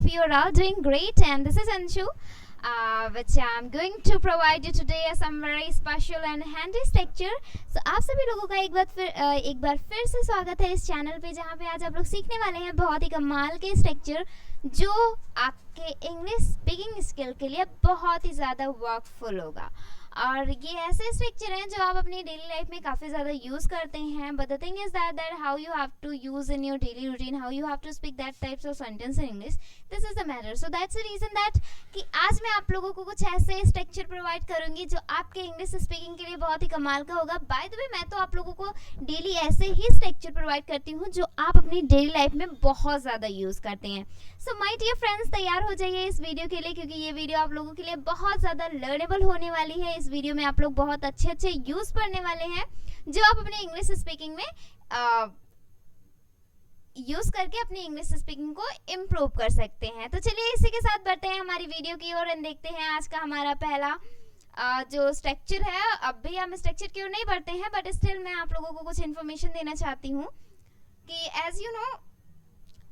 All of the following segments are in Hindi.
you're all doing great, and this is Anshu, which I'm going to provide you today some very special and handy lecture. So आप सभी लोगों का एक बार फिर से स्वागत है इस चैनल पे, जहाँ पे आज आप लोग सीखने वाले हैं बहुत ही कमाल के स्ट्रक्चर जो आपके इंग्लिश स्पीकिंग स्किल के लिए बहुत ही ज़्यादा वर्कफुल होगा। और ये ऐसे स्ट्रक्चर हैं जो आप अपनी डेली लाइफ में काफ़ी ज़्यादा यूज़ करते हैं, but the thing is that how you have to use in your daily routine, how you have to speak that types of sentence in English, this is the matter. So that's the reason that कि आज मैं आप लोगों को कुछ ऐसे स्ट्रक्चर प्रोवाइड करूंगी जो आपके इंग्लिश स्पीकिंग के लिए बहुत ही कमाल का होगा। बाय द वे, मैं तो आप लोगों को डेली ऐसे ही स्ट्रक्चर प्रोवाइड करती हूँ जो आप अपनी डेली लाइफ में बहुत ज़्यादा यूज़ करते हैं। सो माय डियर फ्रेंड्स, तैयार हो जाइए इस वीडियो के लिए, क्योंकि ये वीडियो आप लोगों के लिए बहुत ज़्यादा लर्नेबल होने वाली है। इस वीडियो में आप लोग बहुत अच्छे यूज़ पढ़ने वाले हैं जो आप अपने इंग्लिश स्पीकिंग में यूज़ करके अपनी इंग्लिश स्पीकिंग को इम्प्रूव कर सकते हैं। तो चलिए इसी के साथ बढ़ते हैं हमारी वीडियो की ओर और देखते हैं आज का हमारा पहला जो स्ट्रक्चर है। अब भी हम स्ट्रक्चर की ओर नहीं बढ़ते हैं, बट स्टिल मैं आप लोगों को कुछ इन्फॉर्मेशन देना चाहती हूँ कि एज यू नो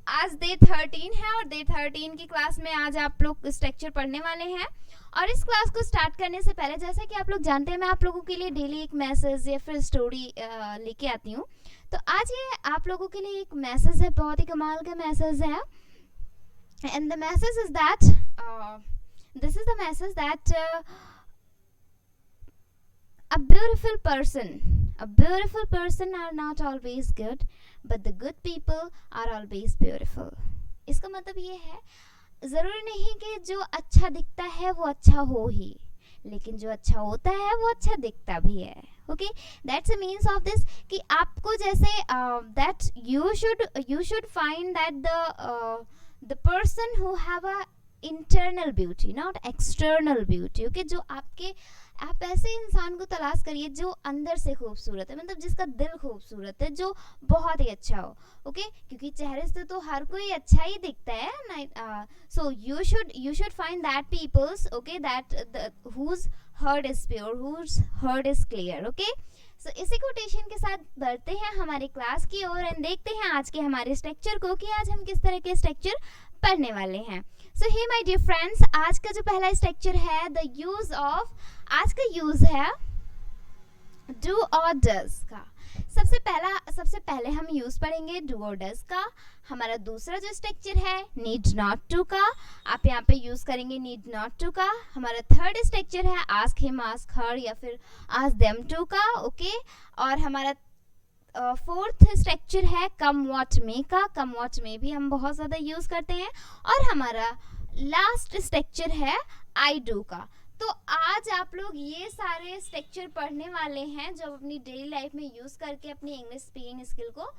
आज डे 13 है और डे 13 की क्लास में आज आप लोग स्ट्रक्चर पढ़ने वाले हैं। और इस क्लास को स्टार्ट करने से पहले, जैसा कि आप लोग जानते हैं, मैं आप लोगों के लिए डेली एक मैसेज या फिर स्टोरी लेके आती हूँ। तो आज ये आप लोगों के लिए एक मैसेज है, बहुत ही कमाल का मैसेज है। And the message is that this is the message that a beautiful person are not always good, but the good people are always beautiful. इसका मतलब ये है, ज़रूरी नहीं कि जो अच्छा दिखता है वो अच्छा हो ही, लेकिन जो अच्छा होता है वो अच्छा दिखता भी है। Okay, that's a means of this कि आपको जैसे that you should find that the person who have a internal beauty, not external beauty. Okay, जो आप ऐसे इंसान को तलाश करिए जो अंदर से खूबसूरत है, मतलब जिसका दिल खूबसूरत है, जो बहुत ही अच्छा हो। ओके, क्योंकि चेहरे से तो हर कोई अच्छा ही दिखता है। So you should find that peoples, okay, that whose heart is pure, whose heart is clear. Okay, so इसी कोटेशन के साथ बढ़ते हैं हमारी क्लास की ओर एंड देखते हैं आज के हमारे स्ट्रक्चर को कि आज हम किस तरह के स्ट्रक्चर पढ़ने वाले हैं। सो हे माय डियर फ्रेंड्स, आज का जो पहला स्ट्रक्चर है द यूज ऑफ, आज का यूज है डू और डज का। सबसे पहले हम यूज पढ़ेंगे डू और डज का। हमारा दूसरा जो स्ट्रक्चर है नीड नॉट टू का, आप यहाँ पे यूज करेंगे नीड नॉट टू का। हमारा थर्ड स्ट्रक्चर है आस्क हिम, आस्क हर या फिर आस्क देम टू का। ओके, और हमारा फोर्थ स्ट्रक्चर है कम व्हाट मे का। कम व्हाट मे भी हम बहुत ज़्यादा यूज़ करते हैं। और हमारा लास्ट स्ट्रक्चर है आई डू का। तो आज आप लोग ये सारे स्ट्रक्चर पढ़ने वाले हैं जो अपनी डेली लाइफ में यूज़ करके अपनी इंग्लिश स्पीकिंग स्किल को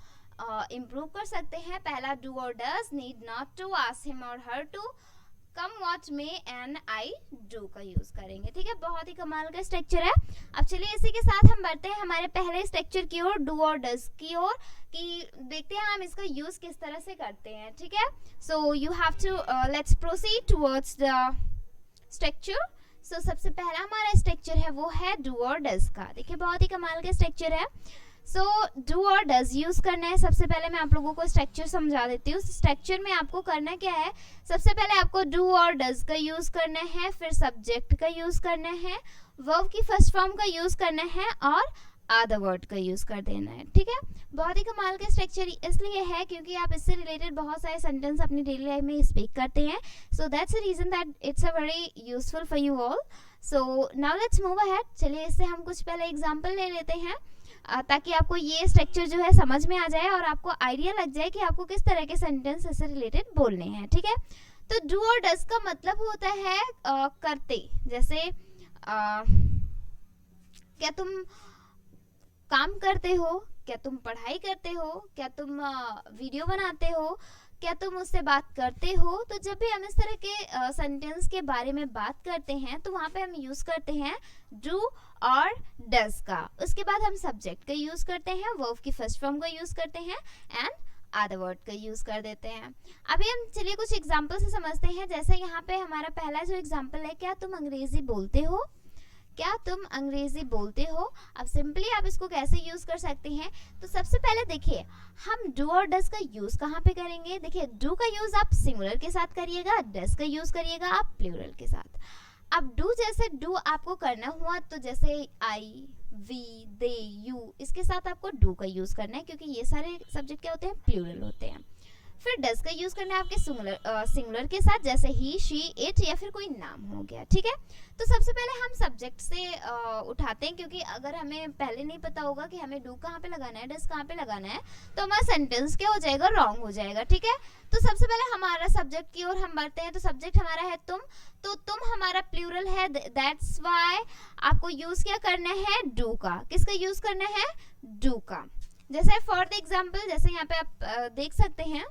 इम्प्रूव कर सकते हैं। पहला डू और does, need not to, ask him और her to, come what may and I do का यूज करेंगे। ठीक है, बहुत ही कमाल का स्ट्रक्चर है। अब चलिए इसी के साथ हम बढ़ते हैं हमारे पहले स्ट्रक्चर की ओर, डू और डज की ओर, कि देखते हैं हम इसका यूज किस तरह से करते हैं। ठीक है, so you have to let's proceed towards the structure. So सबसे पहला हमारा स्ट्रक्चर है वो है डू और डज का। देखिए बहुत ही कमाल का स्ट्रक्चर है। सो डू और डज यूज़ करना है। सबसे पहले मैं आप लोगों को स्ट्रक्चर समझा देती हूँ। स्ट्रक्चर में आपको करना क्या है, सबसे पहले आपको डू और डज का यूज़ करना है, फिर सब्जेक्ट का यूज़ करना है, वर्ब की फर्स्ट फॉर्म का यूज़ करना है और आधा वर्ड का यूज़ कर देना है। ठीक है, बहुत ही कमाल का स्ट्रक्चर इसलिए है क्योंकि आप इससे रिलेटेड बहुत सारे सेंटेंस अपनी डेली लाइफ में स्पीक करते हैं। सो that's the reason that it's a very useful for you all. So now let's move ahead. चलिए इससे हम कुछ पहले एग्जाम्पल ले लेते हैं ताकि आपको ये स्ट्रक्चर जो है समझ में आ जाए और आपको आइडिया लग जाए कि आपको किस तरह के सेंटेंस इससे रिलेटेड बोलने हैं। ठीक है, तो डू और डज का मतलब होता है करते। जैसे क्या तुम काम करते हो, क्या तुम पढ़ाई करते हो, क्या तुम वीडियो बनाते हो, क्या तुम उससे बात करते हो। तो जब भी हम इस तरह के सेंटेंस के बारे में बात करते हैं तो वहाँ पे हम यूज़ करते हैं डू और डज का। उसके बाद हम सब्जेक्ट का यूज़ करते हैं, वर्ब की फर्स्ट फॉर्म का यूज़ करते हैं एंड आधा वर्ड का यूज़ कर देते हैं। अभी हम चलिए कुछ एग्जाम्पल से समझते हैं। जैसे यहाँ पे हमारा पहला जो एग्जाम्पल है, क्या तुम अंग्रेज़ी बोलते हो, क्या तुम अंग्रेजी बोलते हो? अब सिंपली आप इसको कैसे यूज कर सकते हैं, तो सबसे पहले देखिए हम डू और डज का यूज कहाँ पे करेंगे। देखिए डू का यूज आप सिंगुलर के साथ करिएगा, डज का यूज करिएगा आप प्लूरल के साथ। अब डू जैसे डू आपको करना हुआ तो जैसे आई, वी, दे, यू, इसके साथ आपको डू का यूज करना है क्योंकि ये सारे सब्जेक्ट क्या होते हैं, प्लूरल होते हैं। फिर डज का यूज करना है आपके सिंगुलर के साथ, जैसे ही, शी, इट या फिर कोई नाम हो गया, ठीक है। तो सबसे पहले हम सब्जेक्ट से उठाते हैं, क्योंकि अगर हमें पहले नहीं पता होगा कि हमें डू कहाँ पे लगाना है, डज कहाँ पे लगाना है, तो हमारा सेंटेंस क्या हो जाएगा, रॉन्ग हो जाएगा, ठीक है। तो सबसे पहले हमारा सब्जेक्ट की ओर हम बढ़ते हैं। तो सब्जेक्ट हमारा है तुम, तो तुम हमारा प्लूरल है, दैट्स व्हाई आपको यूज क्या करना है, डू का। किसका यूज करना है, डू का। जैसे फॉर द एग्जाम्पल, जैसे यहाँ पे आप देख सकते हैं,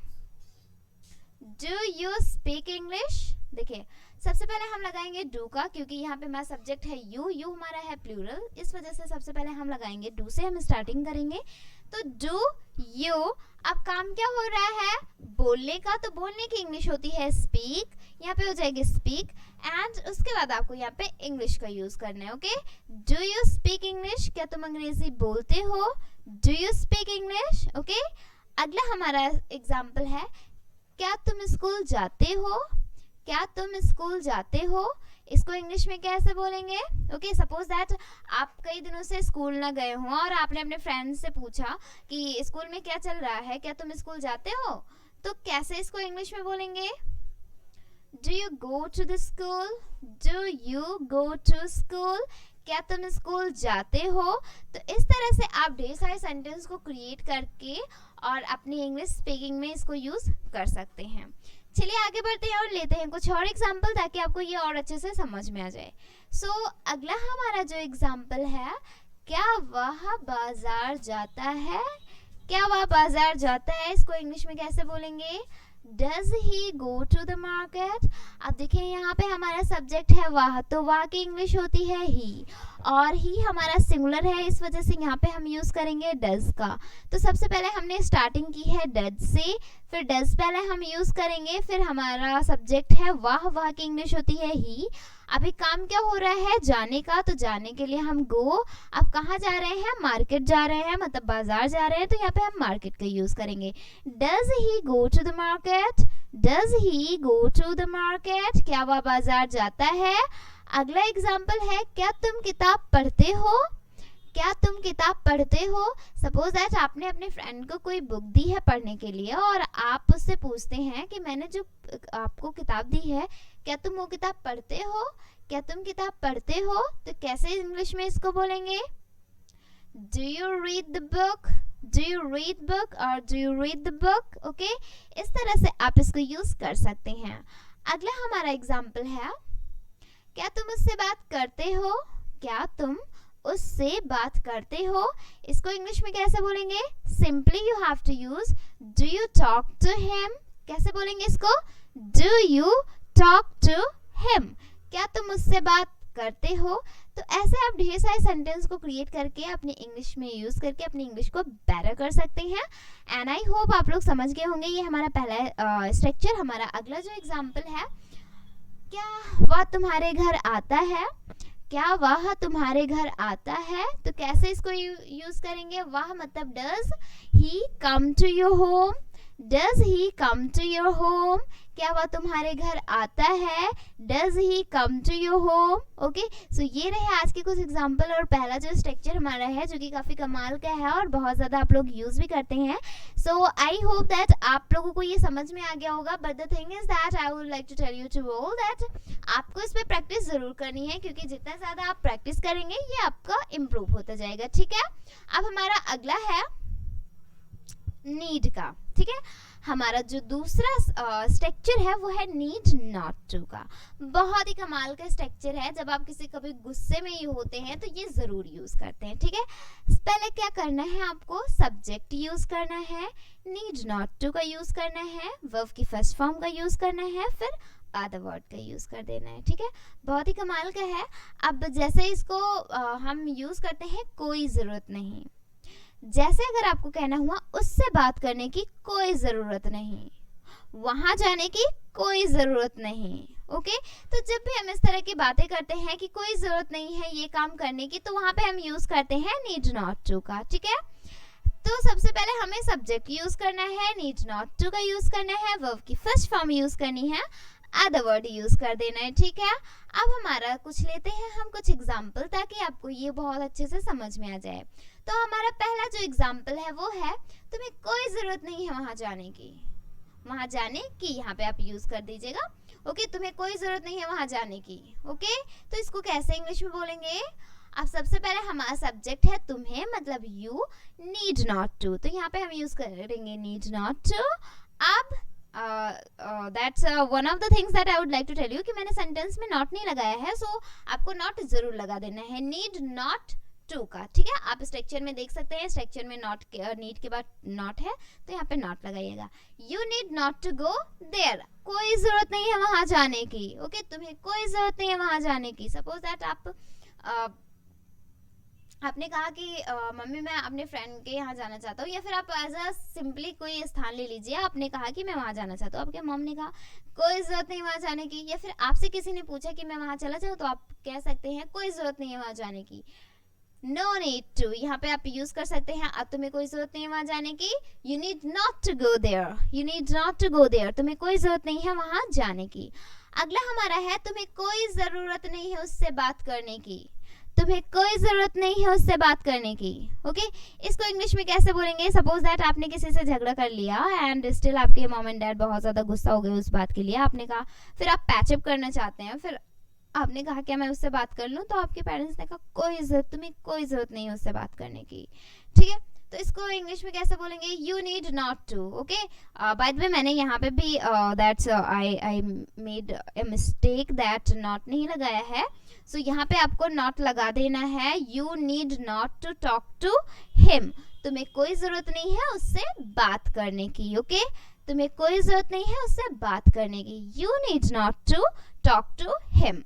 डू यू स्पीक इंग्लिश। देखिए सबसे पहले हम लगाएंगे डू का, क्योंकि यहाँ पे हमारा सब्जेक्ट है यू, यू हमारा है प्लूरल, इस वजह से सबसे पहले हम लगाएंगे डू से, हम स्टार्टिंग करेंगे। तो डू यू, अब काम क्या हो रहा है, बोलने का। तो बोलने की इंग्लिश होती है स्पीक, यहाँ पे हो जाएगी स्पीक, एंड उसके बाद आपको यहाँ पे इंग्लिश का यूज करना है, okay. Do you speak English, क्या तुम अंग्रेजी बोलते हो, do you speak English, okay. अगला हमारा एग्जाम्पल है, क्या तुम स्कूल जाते हो, क्या तुम स्कूल जाते हो। इसको इंग्लिश में कैसे बोलेंगे, ओके। सपोज दैट आप कई दिनों से स्कूल ना गए हो और आपने अपने फ्रेंड से पूछा कि स्कूल में क्या चल रहा है, क्या तुम स्कूल जाते हो, तो कैसे इसको इंग्लिश में बोलेंगे, do you go to the school, do you go to school, क्या तुम स्कूल जाते हो। तो इस तरह से आप ढेर सारे सेंटेंस को क्रिएट करके और अपनी इंग्लिश स्पीकिंग में इसको यूज कर सकते हैं। चलिए आगे बढ़ते हैं और लेते हैं कुछ और एग्जाम्पल, ताकि आपको ये और अच्छे से समझ में आ जाए। अगला हमारा जो एग्जाम्पल है, क्या वह बाजार जाता है, क्या वह बाजार जाता है, इसको इंग्लिश में कैसे बोलेंगे, Does he go to the market। अब देखिए यहाँ पे हमारा सब्जेक्ट है वह, तो वह की इंग्लिश होती है ही, और ही हमारा सिंगुलर है, इस वजह से यहाँ पे हम यूज करेंगे डज का। तो सबसे पहले हमने स्टार्टिंग की है डज से, फिर डज पहले हम यूज करेंगे, फिर हमारा सब्जेक्ट है वह की इंग्लिश होती है ही। अभी काम क्या हो रहा है, जाने का, तो जाने के लिए हम गो। अब कहाँ जा रहे हैं, मार्केट जा रहे हैं, मतलब बाजार जा रहे हैं, तो यहाँ पे हम मार्केट का यूज करेंगे। Does he go to the market, does he go to the market, क्या वह बाजार जाता है। अगला एग्जाम्पल है, क्या तुम किताब पढ़ते हो, क्या तुम किताब पढ़ते हो। सपोज दैट आपने अपने फ्रेंड को कोई बुक दी है पढ़ने के लिए, और आप उससे पूछते हैं कि मैंने जो आपको किताब दी है, क्या तुम वो किताब पढ़ते हो, क्या तुम किताब पढ़ते हो। तो कैसे इंग्लिश में इसको बोलेंगे, do you read the book, do you read book, और do you read the book, okay. इस तरह से आप इसको यूज कर सकते हैं। अगला हमारा एग्जाम्पल है, क्या तुम उससे बात करते हो, क्या तुम उससे बात करते हो। इसको इंग्लिश में कैसे बोलेंगे, simply you have to use do you talk to him. कैसे बोलेंगे इसको, do you talk to him, क्या तुम उससे बात करते हो। तो ऐसे आप ढेर सारे सेंटेंस को क्रिएट करके अपनी इंग्लिश में यूज करके अपनी इंग्लिश को बेटर कर सकते हैं। एंड आई होप आप लोग समझ गए होंगे। ये हमारा पहला स्ट्रक्चर। हमारा अगला जो एग्जाम्पल है, क्या वह तुम्हारे घर आता है, क्या वह तुम्हारे घर आता है। तो कैसे इसको यूज करेंगे, वह मतलब does he come to your home, does he come to your home, क्या वह तुम्हारे घर आता है, does he come to your home, okay. So ये रहे आज के कुछ एग्जाम्पल और पहला जो स्ट्रक्चर हमारा है, जो कि काफ़ी कमाल का है और बहुत ज़्यादा आप लोग यूज़ भी करते हैं। सो आई होप दैट आप लोगों को ये समझ में आ गया होगा। But the thing is that I would like to tell you to all that आपको इस पर प्रैक्टिस ज़रूर करनी है, क्योंकि जितना ज़्यादा आप प्रैक्टिस करेंगे ये आपका इम्प्रूव होता जाएगा, ठीक है। अब हमारा अगला है नीड का, ठीक है। हमारा जो दूसरा स्ट्रक्चर है वो है नीड नॉट टू का। बहुत ही कमाल का स्ट्रक्चर है। जब आप किसी कभी गुस्से में ही होते हैं तो ये ज़रूर यूज़ करते हैं, ठीक है। पहले क्या करना है, आपको सब्जेक्ट यूज़ करना है, नीड नॉट टू का यूज़ करना है, वर्ब की फर्स्ट फॉर्म का यूज़ करना है, फिर आधा वर्ड का यूज़ कर देना है, ठीक है। बहुत ही कमाल का है। अब जैसे इसको हम यूज़ करते हैं, कोई ज़रूरत नहीं। जैसे अगर आपको कहना हुआ उससे बात करने की कोई ज़रूरत नहीं, वहां जाने की कोई जरूरत नहीं। ओके, तो जब भी हम इस तरह की बातें करते हैं कि कोई जरूरत नहीं है ये काम करने की, तो वहां पे हम यूज करते हैं नीड नॉट टू का। ठीक है, तो सबसे पहले हमें सब्जेक्ट यूज करना है, नीड नॉट टू का यूज करना है, वर्ब की फर्स्ट फॉर्म यूज करनी है, अदर वर्ड यूज कर देना है। ठीक है, अब हमारा कुछ लेते हैं हम कुछ एग्जाम्पल, ताकि आपको ये बहुत अच्छे से समझ में आ जाए। तो हमारा पहला जो एग्जाम्पल है वो है, तुम्हें कोई जरूरत नहीं है वहां जाने की। वहां जाने की यहाँ पे आप यूज कर दीजिएगा। ओके, तुम्हें कोई जरूरत नहीं है वहां जाने की। ओके, तो इसको कैसे इंग्लिश में बोलेंगे? अब सबसे पहले हमारा सब्जेक्ट है तुम्हें, मतलब यू, नीड नॉट टू, तो यहाँ पे हम यूज करेंगे नीड नॉट टू। अब that's one of the things that I would like to tell you कि मैंने सेंटेंस में नॉट नहीं लगाया है, सो आपको नॉट जरूर लगा देना है नीड नॉट टू का। ठीक है, आप स्ट्रक्चर में देख सकते हैं, स्ट्रक्चर में नॉट नीड के बाद नॉट है, तो यहाँ पे नॉट लगाइएगा। You need not to go there, कोई जरूरत नहीं है वहां जाने की। ओके, तुम्हें कोई जरूरत नहीं है वहां जाने की। सपोज दैट आपने कहा कि मम्मी मैं अपने फ्रेंड के यहाँ जाना चाहता हूँ, या फिर आप एज अ सिंपली कोई स्थान ले लीजिए, आपने कहा कि मैं वहाँ जाना चाहता हूँ, आपके मम ने कहा कोई ज़रूरत नहीं वहाँ जाने की, या फिर आपसे किसी ने पूछा कि मैं वहाँ चला जाऊँ, तो आप कह सकते हैं कोई ज़रूरत नहीं है वहाँ जाने की, नो नीड टू। यहाँ पे आप यूज कर सकते हैं, अब तुम्हें कोई जरूरत नहीं है वहां जाने की, you need not to go there, you need not to go there, तुम्हें कोई जरूरत नहीं है वहां जाने की। अगला हमारा है, तुम्हें कोई जरूरत नहीं है उससे बात करने की, तुम्हें कोई जरूरत नहीं है उससे बात करने की। ओके, इसको इंग्लिश में कैसे बोलेंगे? सपोज दैट आपने किसी से झगड़ा कर लिया एंड स्टिल आपके मॉम एंड डैड बहुत ज्यादा गुस्सा हो गए उस बात के लिए, आपने कहा, फिर आप पैचअप करना चाहते हैं, फिर आपने कहा क्या मैं उससे बात कर लूं, तो आपके पेरेंट्स ने कहा तुम्हें कोई जरूरत नहीं है उससे बात करने की। ठीक है, तो इसको इंग्लिश में कैसे बोलेंगे? You need not to. Okay, by the way मैंने यहाँ पे भी that's I made a mistake, that not नहीं लगाया है, सो यहाँ पे आपको नॉट लगा देना है। You need not to talk to him, तुम्हें कोई जरूरत नहीं है उससे बात करने की। ओके, तुम्हें कोई जरूरत नहीं है उससे बात करने की, you need not to talk to him.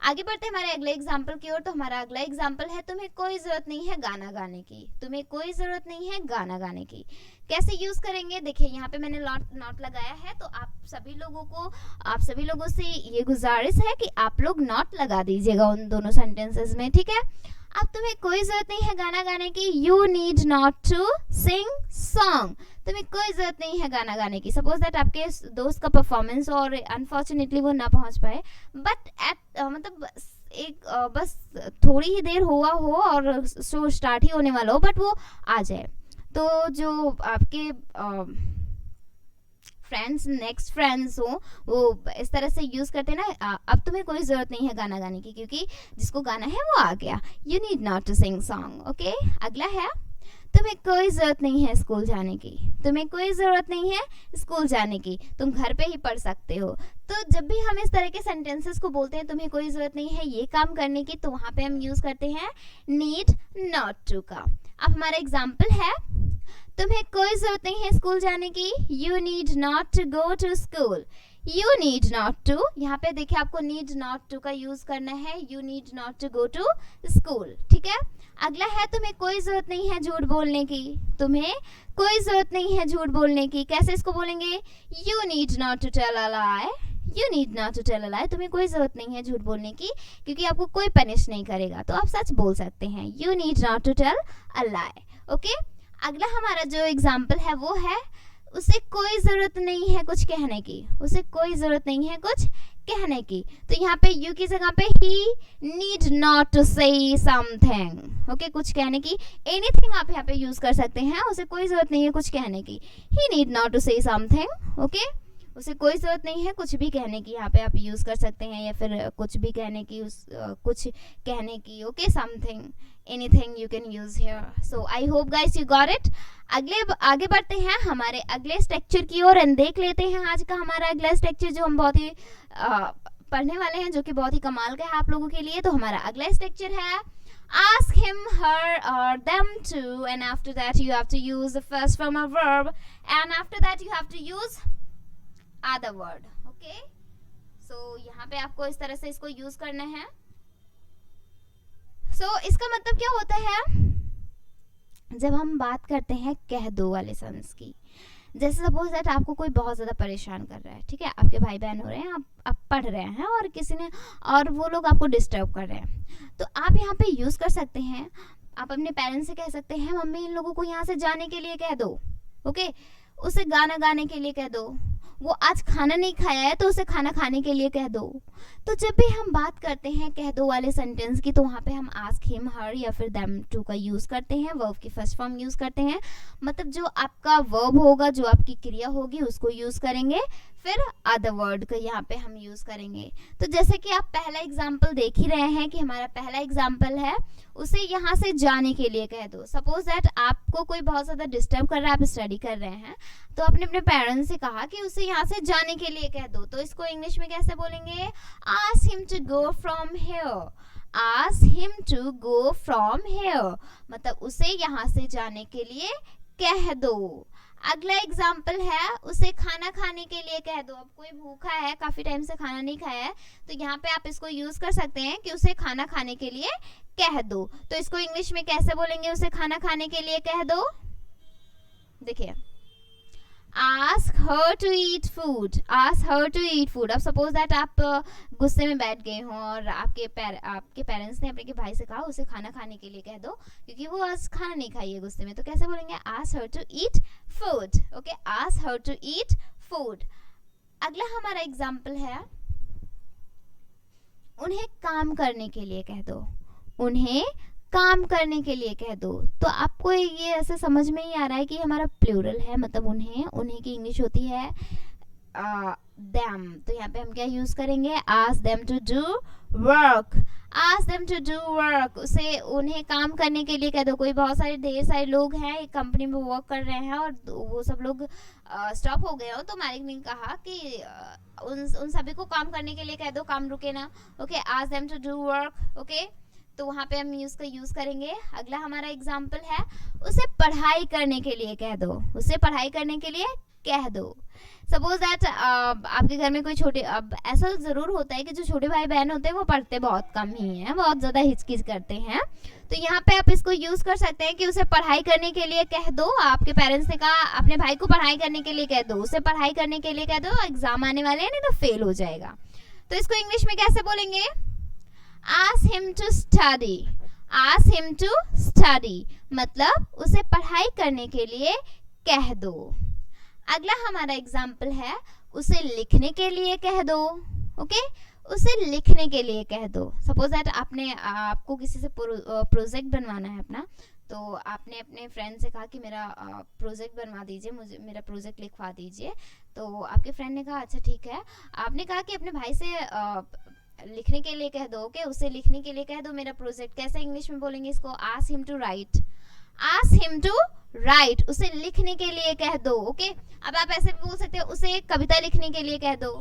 आगे बढ़ते हैं हमारे अगले एग्जाम्पल की ओर। तो हमारा अगला एग्जाम्पल है, तुम्हें कोई जरूरत नहीं है गाना गाने की, तुम्हें कोई जरूरत नहीं है गाना गाने की। कैसे यूज करेंगे? देखिए यहाँ पे मैंने नॉट लगाया है, तो आप सभी लोगों से ये गुजारिश है कि आप लोग नॉट लगा दीजिएगा उन दोनों सेंटेंसेस में। ठीक है, अब तुम्हें कोई जरूरत नहीं है गाना गाने की, you need not to sing song, तुम्हें कोई जरूरत नहीं है गाना गाने की। सपोज दैट आपके दोस्त का परफॉर्मेंस और अनफॉर्चुनेटली वो ना पहुंच पाए, बट मतलब बस थोड़ी ही देर हुआ हो और शो स्टार्ट ही होने वाला हो, बट वो आ जाए, तो जो आपके नेक्स्ट फ्रेंड्स हो वो इस तरह से यूज करते हैं ना, अब तुम्हें कोई जरूरत नहीं है गाना गाने की, क्योंकि जिसको गाना है वो आ गया, you need not to sing song. Okay, अगला है, तुम्हें कोई जरूरत नहीं है स्कूल जाने की, तुम्हें कोई जरूरत नहीं है स्कूल जाने की, तुम घर पे ही पढ़ सकते हो। तो जब भी हम इस तरह के सेंटेंसेस को बोलते हैं, तुम्हें कोई जरूरत नहीं है ये काम करने की, तो वहां पे हम यूज करते हैं नीड नॉट टू का। अब हमारा एग्जाम्पल है, तुम्हें कोई जरूरत नहीं है स्कूल जाने की, you need not to go to school, you need not to. यहाँ पे देखिए आपको नीड नॉट टू का यूज करना है, you need not to go to school. ठीक है, अगला है, तुम्हें कोई जरूरत नहीं है झूठ बोलने की, तुम्हें कोई जरूरत नहीं है झूठ बोलने की। कैसे इसको बोलेंगे? You need not to tell a lie, you need not to tell a lie, तुम्हें कोई जरूरत नहीं है झूठ बोलने की, क्योंकि आपको कोई पनिश नहीं करेगा, तो आप सच बोल सकते हैं, you need not to tell a lie. Okay, अगला हमारा जो एग्जाम्पल है वो है, उसे कोई जरूरत नहीं है कुछ कहने की, उसे कोई जरूरत नहीं है कुछ कहने की। तो यहाँ पे यू की जगह पे he need not to say something. Okay, कुछ कहने की, एनीथिंग आप यहाँ पे यूज कर सकते हैं, उसे कोई जरूरत नहीं है कुछ कहने की, he need not to say something. Okay, उसे कोई ज़रूरत नहीं है कुछ भी कहने की, यहाँ पे आप यूज़ कर सकते हैं, या फिर कुछ भी कहने की, कुछ कहने की। Okay, something, anything you can use here. So I hope guys you got it. आगे बढ़ते हैं हमारे अगले स्ट्रक्चर की ओर एंड देख लेते हैं आज का हमारा अगला स्ट्रक्चर, जो हम बहुत ही पढ़ने वाले हैं, जो कि बहुत ही कमाल का है आप लोगों के लिए। तो हमारा अगला स्ट्रक्चर है, ask him, her or them to, and after that you have to use the first form of verb, and after that you have to use other word. Okay, so यहाँ पे आपको इस तरह से इसको यूज करना है। so इसका मतलब क्या होता है, जब हम बात करते हैं कह दो वाले सेंस की, जैसे सपोज दैट आपको कोई बहुत ज़्यादा परेशान कर रहा है, ठीक है, आपके भाई बहन हो रहे हैं, आप पढ़ रहे हैं और किसी ने और वो लोग आपको डिस्टर्ब कर रहे हैं, तो आप यहाँ पे यूज़ कर सकते हैं, आप अपने पेरेंट्स से कह सकते हैं मम्मी इन लोगों को यहाँ से जाने के लिए कह दो, ओके, उसे गाना गाने के लिए कह दो, वो आज खाना नहीं खाया है तो उसे खाना खाने के लिए कह दो। तो जब भी हम बात करते हैं कह दो वाले सेंटेंस की, तो वहाँ पे हम आस्क हिम हर या फिर देम टू का यूज़ करते हैं, वर्ब की फर्स्ट फॉर्म यूज़ करते हैं, मतलब जो आपका वर्ब होगा, जो आपकी क्रिया होगी उसको यूज़ करेंगे, फिर अदर वर्ड का यहाँ पे हम यूज़ करेंगे। तो जैसे कि आप पहला एग्जाम्पल देख ही रहे हैं कि हमारा पहला एग्जाम्पल है उसे यहाँ से जाने के लिए कह दो। सपोज दैट आपको कोई बहुत ज़्यादा डिस्टर्ब कर रहा है, आप स्टडी कर रहे हैं, तो आपने अपने पेरेंट्स से कहा कि उसे यहाँ से जाने के लिए कह दो, तो इसको इंग्लिश में कैसे बोलेंगे? Ask him to go from here, ask him to go from here, मतलब उसे यहाँ से जाने के लिए कह दो। अगला एग्जाम्पल है उसे खाना खाने के लिए कह दो। अब कोई भूखा है, काफ़ी टाइम से खाना नहीं खाया है, तो यहाँ पे आप इसको यूज़ कर सकते हैं कि उसे खाना खाने के लिए कह दो। तो इसको इंग्लिश में कैसे बोलेंगे? उसे खाना खाने के लिए कह दो। देखिए, ask her to eat food, ask her to eat food. अब सपोज दैट आप गुस्से में बैठ गए हों और आपके पेरेंट्स ने अपने भाई से कहा उसे खाना खाने के लिए कह दो, क्योंकि वो आज खाना नहीं खाई है गुस्से में, तो कैसे बोलेंगे? Ask her to eat food, okay, ask her to eat food. अगला हमारा एग्जाम्पल है उन्हें काम करने के लिए कह दो, उन्हें काम करने के लिए कह दो। तो आपको ये ऐसे समझ में ही आ रहा है कि हमारा प्लूरल है, मतलब उन्हें की इंग्लिश होती है them। तो यहाँ पे हम क्या यूज करेंगे? ask them to do work, ask them to do work। उसे उन्हें काम करने के लिए कह दो। कोई बहुत सारे ढेर सारे लोग हैं एक कंपनी में वर्क कर रहे हैं और वो सब लोग स्टॉप हो गए हो, तो मालिक ने कहा कि उन सभी को काम करने के लिए कह दो, काम रुके ना, okay, ask them to do work, okay. तो वहाँ पे हम यूज़ करेंगे। अगला हमारा एग्जाम्पल है उसे पढ़ाई करने के लिए कह दो, उसे पढ़ाई करने के लिए कह दो। सपोज दैट आपके घर में कोई छोटे, अब ऐसा ज़रूर होता है कि जो छोटे भाई बहन होते हैं वो पढ़ते बहुत कम ही हैं, बहुत ज़्यादा हिचकिच करते हैं, तो यहाँ पे आप इसको यूज़ कर सकते हैं कि उसे पढ़ाई करने के लिए कह दो। आपके पेरेंट्स ने कहा अपने भाई को पढ़ाई करने के लिए कह दो, उसे पढ़ाई करने के लिए कह दो, एग्जाम आने वाले हैं, नहीं तो फेल हो जाएगा। तो इसको इंग्लिश में कैसे बोलेंगे? Ask him to study, ask him to study, मतलब उसे पढ़ाई करने के लिए कह दो। अगला हमारा एग्जाम्पल है उसे लिखने के लिए कह दो, ओके, उसे लिखने के लिए कह दो। सपोज दैट आपको किसी से प्रोजेक्ट बनवाना है अपना, तो आपने अपने फ्रेंड से कहा कि मेरा प्रोजेक्ट बनवा दीजिए, मुझे मेरा प्रोजेक्ट लिखवा दीजिए। तो आपके फ्रेंड ने कहा अच्छा ठीक है। आपने कहा कि अपने भाई से लिखने के लिए कह दो, ओके, उसे लिखने के लिए कह दो मेरा प्रोजेक्ट। कैसे इंग्लिश में बोलेंगे इसको? Ask him to write, ask him to write, उसे लिखने के लिए कह दो, ओके। अब आप ऐसे भी बोल सकते हो उसे कविता लिखने के लिए कह दो,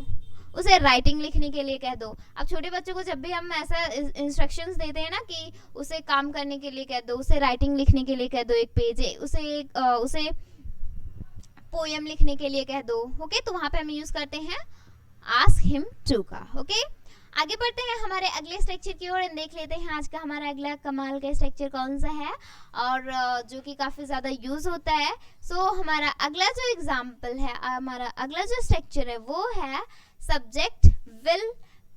उसे राइटिंग लिखने के लिए कह दो। अब छोटे बच्चों को जब भी हम ऐसा इंस्ट्रक्शंस देते हैं ना कि उसे काम करने के लिए कह दो, उसे राइटिंग लिखने के लिए कह दो, एक पेज है, उसे पोयम लिखने के लिए कह दो, ओके, तो वहाँ पे हम यूज करते हैं आस्क हिम टू का, ओके। आगे बढ़ते हैं हमारे अगले स्ट्रक्चर की ओर, देख लेते हैं आज का हमारा अगला कमाल का स्ट्रक्चर कौन सा है और जो कि काफ़ी ज़्यादा यूज़ होता है। सो हमारा अगला जो एग्जाम्पल है, हमारा अगला जो स्ट्रक्चर है वो है सब्जेक्ट विल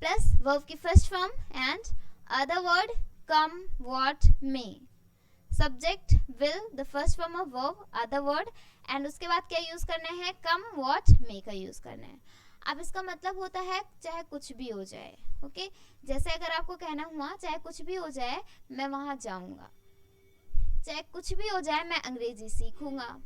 प्लस वर्ब की first form and other word come what may. Subject will, the first form of verb, other word, and उसके बाद क्या यूज़ करना है? कम व्हाट मे का यूज़ करना है। अब इसका मतलब होता है चाहे कुछ भी हो जाए, ओके। जैसे अगर आपको कहना हुआ चाहे कुछ भी हो जाए मैं वहाँ जाऊँगा, चाहे कुछ भी हो जाए मैं अंग्रेजी सीखूंगा,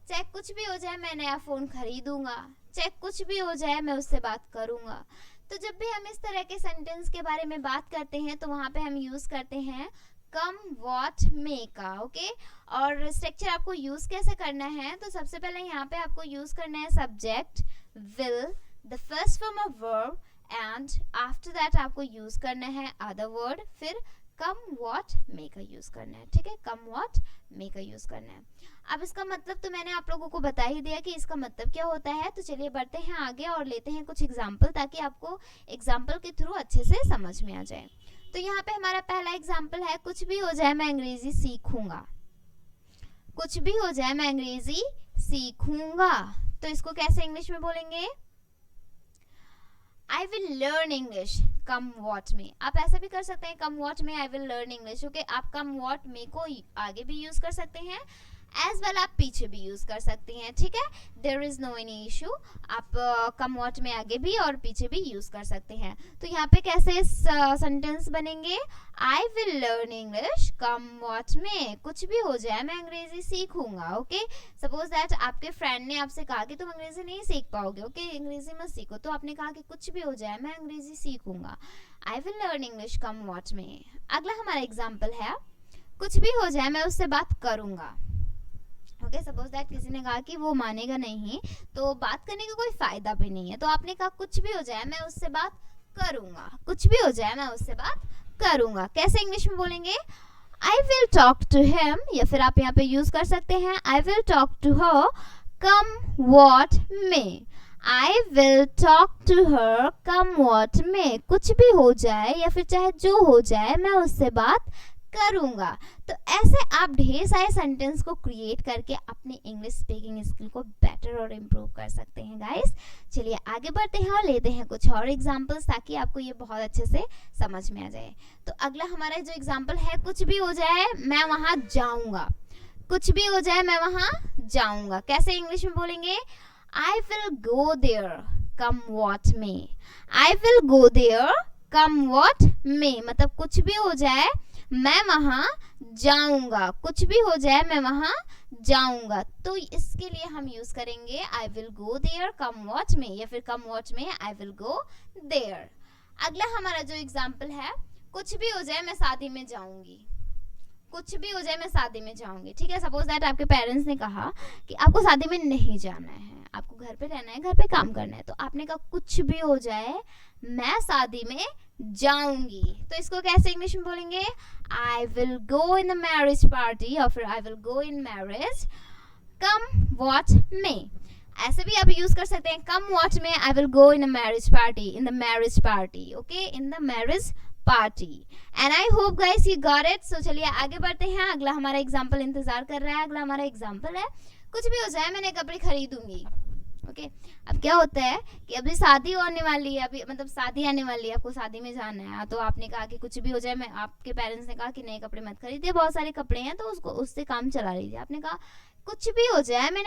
चाहे कुछ भी हो जाए मैं नया फ़ोन खरीदूंगा, चाहे कुछ भी हो जाए मैं उससे बात करूँगा। तो जब भी हम इस तरह के सेंटेंस के बारे में बात करते हैं तो वहाँ पे हम यूज़ करते हैं कम व्हाट मे का, ओके। और स्ट्रक्चर आपको यूज़ कैसे करना है? तो सबसे पहले यहाँ पे आपको यूज़ करना है subject will, the first form of verb, and after that आपको यूज करना है other word, फिर come what may का यूज करना है, ठीक है, come what may का यूज करना है। अब इसका मतलब तो मैंने आप लोगों को बता ही दिया कि इसका मतलब क्या होता है। तो चलिए बढ़ते हैं आगे और लेते हैं कुछ एग्जाम्पल, ताकि आपको एग्जाम्पल के थ्रू अच्छे से समझ में आ जाए। तो यहाँ पे हमारा पहला एग्जाम्पल है कुछ भी हो जाए मैं अंग्रेजी सीखूंगा, कुछ भी हो जाए मैं अंग्रेजी सीखूंगा। तो इसको कैसे इंग्लिश में बोलेंगे? I will learn English come what में। आप ऐसा भी कर सकते हैं, कम वॉट में I will learn English. Okay, आप कम वॉट में को आगे भी यूज कर सकते हैं, एज वेल आप पीछे भी यूज कर सकती हैं, ठीक है, there is no any issue. आप कम वॉट में आगे भी और पीछे भी यूज कर सकते हैं। तो यहाँ पे कैसे सेंटेंस बनेंगे? आई will learn English come what में, कुछ भी हो जाए मैं अंग्रेजी सीखूंगा। ओके, सपोज दैट आपके फ्रेंड ने आपसे कहा कि तुम अंग्रेजी नहीं सीख पाओगे, ओके, अंग्रेजी मत सीखो, तो आपने कहा कि कुछ भी हो जाए मैं अंग्रेजी सीखूंगा। I will learn English come what में। अगला हमारा एग्जाम्पल है, कुछ भी हो जाए मैं उससे बात करूंगा। ओके, सपोज दैट किसी ने कहा कि वो मानेगा नहीं, तो बात करने का कोई फायदा भी नहीं है, तो आपने कहा कुछ भी हो जाए मैं उससे बात करूंगा, कुछ भी हो जाए मैं उससे बात करूंगा। कैसे इंग्लिश में बोलेंगे? I will talk to him, या फिर आप यहाँ पे यूज कर सकते हैं I will talk to her come what may. I will talk to her come what may, कुछ भी हो जाए या फिर चाहे जो हो जाए मैं उससे बात करूंगा। तो ऐसे आप ढेर सारे सेंटेंस को क्रिएट करके अपनी इंग्लिश स्पीकिंग स्किल को बेटर और इम्प्रूव कर सकते हैं गाइस। चलिए आगे बढ़ते हैं और लेते हैं कुछ और एग्जांपल्स, ताकि आपको ये बहुत अच्छे से समझ में आ जाए। तो अगला हमारा जो एग्जांपल है, कुछ भी हो जाए मैं वहां जाऊंगा, कुछ भी हो जाए मैं वहां जाऊंगा। कैसे इंग्लिश में बोलेंगे? I will go there come what may. I will go there come what may, मतलब कुछ भी हो जाए मैं वहां जाऊंगा, कुछ भी हो जाए मैं वहां जाऊंगा। तो इसके लिए हम यूज करेंगे I will go there come what may, या फिर कम वॉट में आई विल गो देयर। अगला हमारा जो एग्जाम्पल है, कुछ भी हो जाए मैं शादी में जाऊंगी, कुछ भी हो जाए मैं शादी में जाऊंगी, ठीक है। सपोज दैट आपके पेरेंट्स ने कहा कि आपको शादी में नहीं जाना है, आपको घर पे रहना है, घर पे काम करना है, तो आपने कहा कुछ भी हो जाए मैं शादी में जाऊंगी। तो इसको कैसे इंग्लिश में बोलेंगे? I will go in the marriage party, या फिर आई will go in marriage come what में। ऐसे भी आप यूज कर सकते हैं, कम वॉट में I will go in the marriage party, in the marriage party, okay, in the marriage party. And I hope guys you got it. So चलिए आगे बढ़ते हैं, अगला हमारा एग्जाम्पल इंतजार कर रहा है। अगला हमारा एग्जाम्पल है, कुछ भी हो जाए मैं नए कपड़े खरीदूंगी। ओके, अब क्या होता है कि अभी शादी होने वाली है, अभी मतलब शादी आने वाली है, आपको शादी में जाना है, तो आपने कहा कि कुछ भी हो जाए मैं, आपके पेरेंट्स ने कहा कि नए कपड़े मत खरीदिए, बहुत सारे कपड़े हैं तो उसको उससे काम चला लीजिए। आपने कहा कुछ भी हो जाए मैं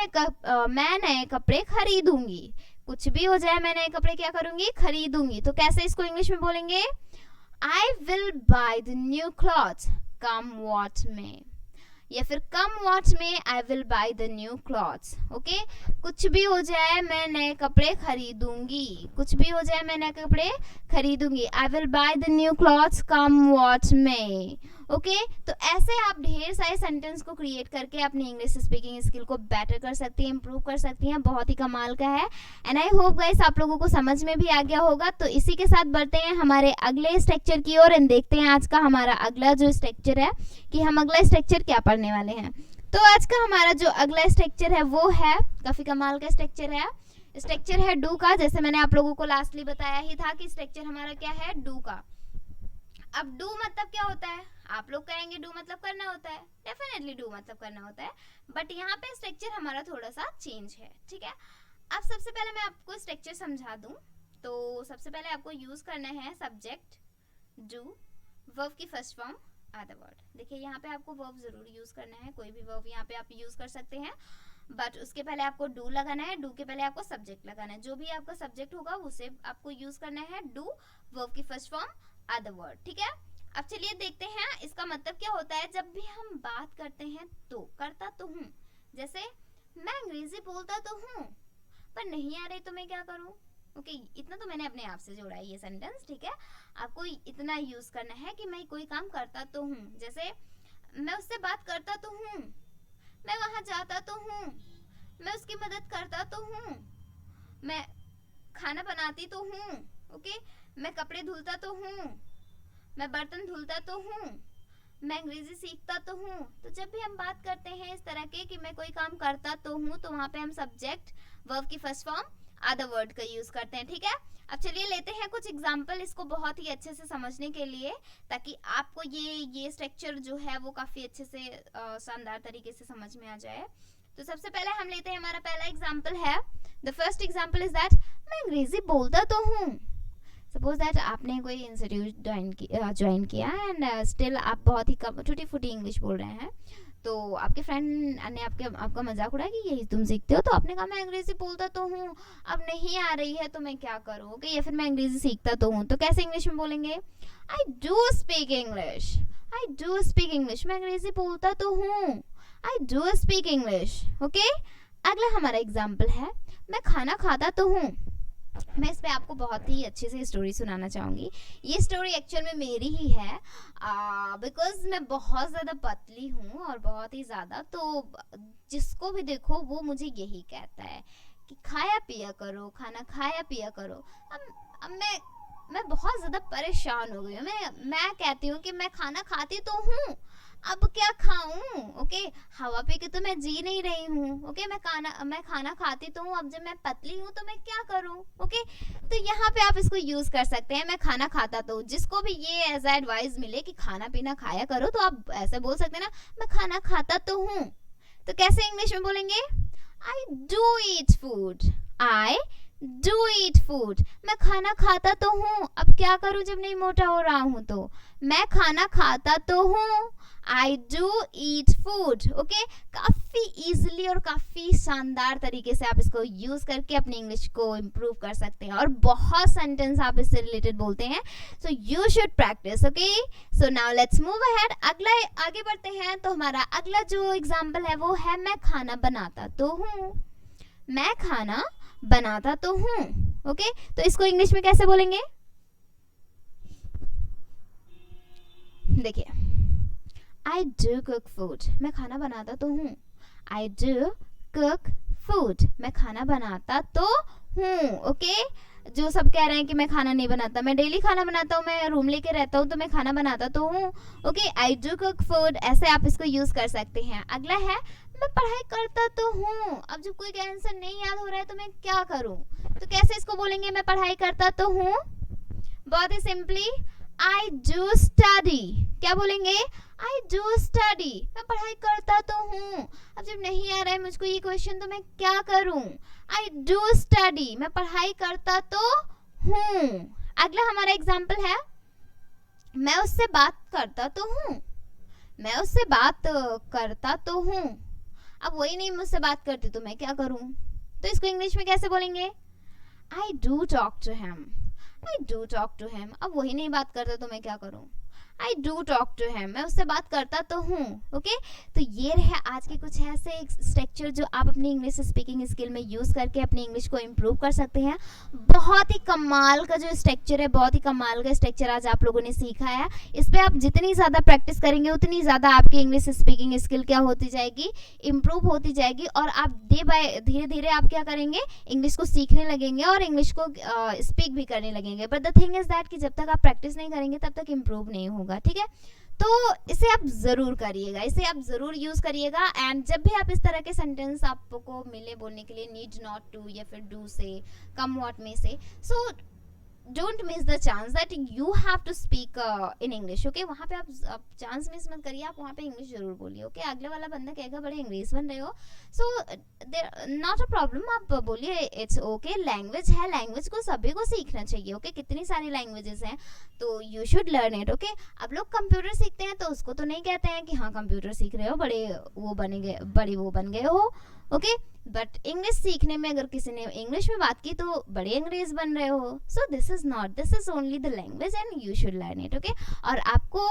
नए कपड़े खरीदूंगी, कुछ भी हो जाए मैं नए कपड़े क्या करूंगी? खरीदूंगी। तो कैसे इसको इंग्लिश में बोलेंगे? I will buy the new clothes come what may, या फिर कम वॉट में I will buy the new clothes. Okay, कुछ भी हो जाए मैं नए कपड़े खरीदूंगी, कुछ भी हो जाए मैं नए कपड़े खरीदूंगी। I will buy the new clothes come what में। ओके, तो ऐसे आप ढेर सारे सेंटेंस को क्रिएट करके अपनी इंग्लिश स्पीकिंग स्किल को बेटर कर सकती हैं, इंप्रूव कर सकती हैं। बहुत ही कमाल का है। एंड आई होप गाइस आप लोगों को समझ में भी आ गया होगा। तो इसी के साथ बढ़ते हैं हमारे अगले स्ट्रक्चर की ओर एंड देखते हैं आज का हमारा अगला जो स्ट्रक्चर है कि हम अगला स्ट्रक्चर क्या पढ़ने वाले हैं। तो आज का हमारा जो अगला स्ट्रक्चर है वो है काफी कमाल का स्ट्रक्चर है। स्ट्रक्चर है डू का। जैसे मैंने आप लोगों को लास्टली बताया ही था कि स्ट्रक्चर हमारा क्या है? डू का। अब डू मतलब क्या होता है? आप लोग कहेंगे डू मतलब करना होता है, डेफिनेटली डू मतलब करना होता है, बट यहाँ पे स्ट्रक्चर हमारा थोड़ा सा चेंज है, ठीक है। अब सबसे पहले मैं आपको स्ट्रक्चर समझा दूं। तो सबसे पहले आपको यूज करना है सब्जेक्ट डू, वर्ब की फर्स्ट फॉर्म आधा वर्ड। देखिए यहाँ पे आपको वर्ब जरूर यूज करना है, कोई भी वर्ब यहाँ पे आप यूज कर सकते हैं, बट उसके पहले आपको डू लगाना है, डू के पहले आपको सब्जेक्ट लगाना है। जो भी आपका सब्जेक्ट होगा उसे आपको यूज करना है डू, वर्ब की फर्स्ट फॉर्म अदर वर्ड, ठीक है। अब चलिए देखते हैं इसका मतलब क्या होता है। जब भी हम बात करते हैं तो करता तो हूँ, जैसे मैं अंग्रेजी बोलता तो हूँ पर नहीं आ रही तो मैं क्या करूँ? ओके, इतना तो मैंने अपने आप से जोड़ा है ये सेंटेंस, ठीक है। आपको इतना यूज करना है कि मैं कोई काम करता तो हूँ, जैसे मैं उससे बात करता तो हूँ, मैं वहां जाता तो हूँ, मैं उसकी मदद करता तो हूँ, मैं खाना बनाती तो हूँ, ओके, मैं कपड़े धुलता तो हूँ, मैं बर्तन धुलता तो हूँ, मैं अंग्रेजी सीखता तो हूँ। तो जब भी हम बात करते हैं इस तरह के कि मैं कोई काम करता तो हूँ, तो वहाँ पे हम सब्जेक्ट वर्ब की फर्स्ट फॉर्म अदर वर्ड का यूज करते हैं, ठीक है। अब चलिए लेते हैं कुछ एग्जाम्पल इसको बहुत ही अच्छे से समझने के लिए, ताकि आपको ये स्ट्रक्चर जो है वो काफी अच्छे से शानदार तरीके से समझ में आ जाए। तो सबसे पहले हम लेते हैं, हमारा पहला एग्जाम्पल है the first example is that मैं अंग्रेजी बोलता तो हूँ. सपोज दैट आपने कोई इंस्टीट्यूट ज्वाइन किया एंड स्टिल आप बहुत ही कम टूटी फूटी इंग्लिश बोल रहे हैं. तो आपके फ्रेंड ने आपका मजाक उड़ाया कि यही तुम सीखते हो. तो आपने कहा मैं अंग्रेजी बोलता तो हूँ, अब नहीं आ रही है तो मैं क्या करूँ. ओके, या फिर मैं अंग्रेजी सीखता तो हूँ. तो कैसे इंग्लिश में बोलेंगे? I do speak English. I do speak English. मैं अंग्रेजी बोलता तो हूँ. I do speak English. Okay, अगला हमारा एग्जाम्पल है मैं खाना खाता तो हूँ. मैं इस पे आपको बहुत ही अच्छे से स्टोरी सुनाना चाहूँगी. ये स्टोरी एक्चुअल में मेरी ही है बिकॉज मैं बहुत ज़्यादा पतली हूँ और बहुत ही ज़्यादा, तो जिसको भी देखो वो मुझे यही कहता है कि खाया पिया करो, खाना खाया पिया करो. अब मैं बहुत ज़्यादा परेशान हो गई हूँ. मैं कहती हूँ कि मैं खाना खाती तो हूँ, अब क्या खाऊं. ओके, हवा पे के तो मैं जी नहीं रही हूँ. ओके, मैं खाना खाती तो हूँ, अब जब मैं पतली हूँ तो मैं क्या करूँ. ओके, तो यहाँ पे आप इसको यूज कर सकते हैं मैं खाना खाता तो. जिसको भी ये एज एडवाइस मिले कि खाना पीना खाया करो, तो आप ऐसे बोल सकते हैं ना, मैं खाना खाता तो हूँ. तो कैसे इंग्लिश में बोलेंगे? I do eat food. I do eat food. मैं खाना खाता तो हूँ, अब क्या करूँ जब नहीं मोटा हो रहा हूँ. तो मैं खाना खाता तो हूँ. I do eat food. Okay, काफ़ी इजीली और काफ़ी शानदार तरीके से आप इसको यूज़ करके अपनी इंग्लिश को इम्प्रूव कर सकते हैं और बहुत सेंटेंस आप इससे रिलेटेड बोलते हैं. सो you should practice. Okay, so now let's move ahead. अगला आगे बढ़ते हैं. तो हमारा अगला जो एग्जाम्पल है वो है मैं खाना बनाता तो हूँ. मैं खाना बनाता तो हूँ. ओके, तो इसको इंग्लिश में कैसे बोलेंगे? देखिए, I do cook food. मैं खाना बनाता तो हूँ. I do cook food. मैं खाना बनाता तो हूँ. ओके, जो सब कह रहे हैं कि मैं खाना नहीं बनाता, मैं डेली खाना बनाता हूँ, मैं रूम लेके रहता हूँ, तो मैं खाना बनाता तो हूँ. Okay, I do cook food. ऐसे आप इसको यूज कर सकते हैं. अगला है मैं पढ़ाई करता तो हूँ. अब जब कोई आंसर नहीं याद हो रहा है तो मैं क्या करूँ. तो कैसे इसको बोलेंगे मैं पढ़ाई करता तो हूँ? बहुत ही सिंपली, I do study. क्या बोलेंगे? I do study. मैं पढ़ाई करता तो हूँ. अब जब नहीं आ रहा है मुझको ये क्वेश्चन तो मैं क्या करूँ? I do study. मैं पढ़ाई करता तो हूँ. अगला हमारा एग्जाम्पल है मैं उससे बात करता तो हूँ. मैं उससे बात करता तो हूँ. अब वही नहीं मुझसे बात करती तो मैं क्या करूँ? तो इसको इंग्लिश में कैसे बोलेंगे? I do talk to him. I do talk to him. अब वही नहीं बात करता तो मैं क्या करूँ? I do talk to him. मैं उससे बात करता तो हूँ. ओके, तो ये रहे आज के कुछ ऐसे स्ट्रक्चर जो आप अपनी इंग्लिश स्पीकिंग स्किल में यूज़ करके अपनी इंग्लिश को इम्प्रूव कर सकते हैं. बहुत ही कमाल का जो स्ट्रक्चर है, बहुत ही कमाल का स्ट्रक्चर आज आप लोगों ने सीखा है. इस पर आप जितनी ज़्यादा प्रैक्टिस करेंगे उतनी ज़्यादा आपकी इंग्लिश स्पीकिंग स्किल क्या होती जाएगी? इम्प्रूव होती जाएगी. और आप धीरे धीरे आप क्या करेंगे? इंग्लिश को सीखने लगेंगे और इंग्लिश को स्पीक भी करने लगेंगे. But the thing is that कि जब तक आप प्रैक्टिस नहीं करेंगे तब तक इम्प्रूव नहीं होगा. ठीक है, तो इसे आप ज़रूर करिएगा, इसे आप ज़रूर यूज़ करिएगा. एंड जब भी आप इस तरह के सेंटेंस आपको मिले बोलने के लिए, नीड नॉट टू या फिर डू से, कम व्हाट में से, so don't miss the chance that you have to speak in English. Okay, वहाँ पे आप चांस मिस मत करिए, आप वहाँ पे इंग्लिश जरूर बोलिए. ओके, अगले वाला बंदा कहेगा बड़े अंग्रेज बन रहे हो, सो नॉट अ प्रॉब्लम, आप बोलिए इट्स ओके. लैंग्वेज है, लैंग्वेज को सभी को सीखना चाहिए. ओके, कितनी सारी लैंग्वेजेस हैं तो you should learn it. Okay, अब लोग कंप्यूटर सीखते हैं तो उसको तो नहीं कहते हैं कि हाँ कंप्यूटर सीख रहे हो, बड़े वो बन गए हो. ओके, बट इंग्लिश सीखने में अगर किसी ने इंग्लिश में बात की तो बड़े अंग्रेज बन रहे हो. So this is only the language and you should learn it. Okay, और आपको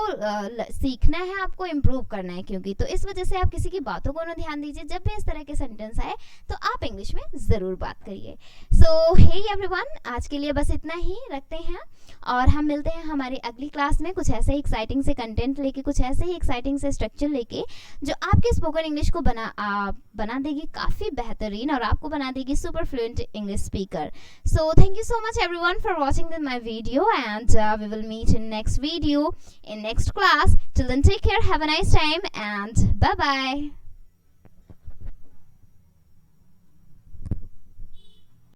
सीखना है, आपको इम्प्रूव करना है, क्योंकि तो इस वजह से आप किसी की बातों को ना ध्यान दीजिए. जब भी इस तरह के सेंटेंस आए तो आप इंग्लिश में ज़रूर बात करिए. सो हे एवरीवन, आज के लिए बस इतना ही रखते हैं और हम मिलते हैं हमारी अगली क्लास में कुछ ऐसे ही एक्साइटिंग से कंटेंट लेके, कुछ ऐसे ही एक्साइटिंग से स्ट्रक्चर लेके जो आपके स्पोकन इंग्लिश को बना देगी काफ़ी बेहतरीन और आपको बना देगी super fluent English speaker. So thank you so much everyone for watching my video and we will meet in next video in next class. Till then, take care, have a nice time and bye bye.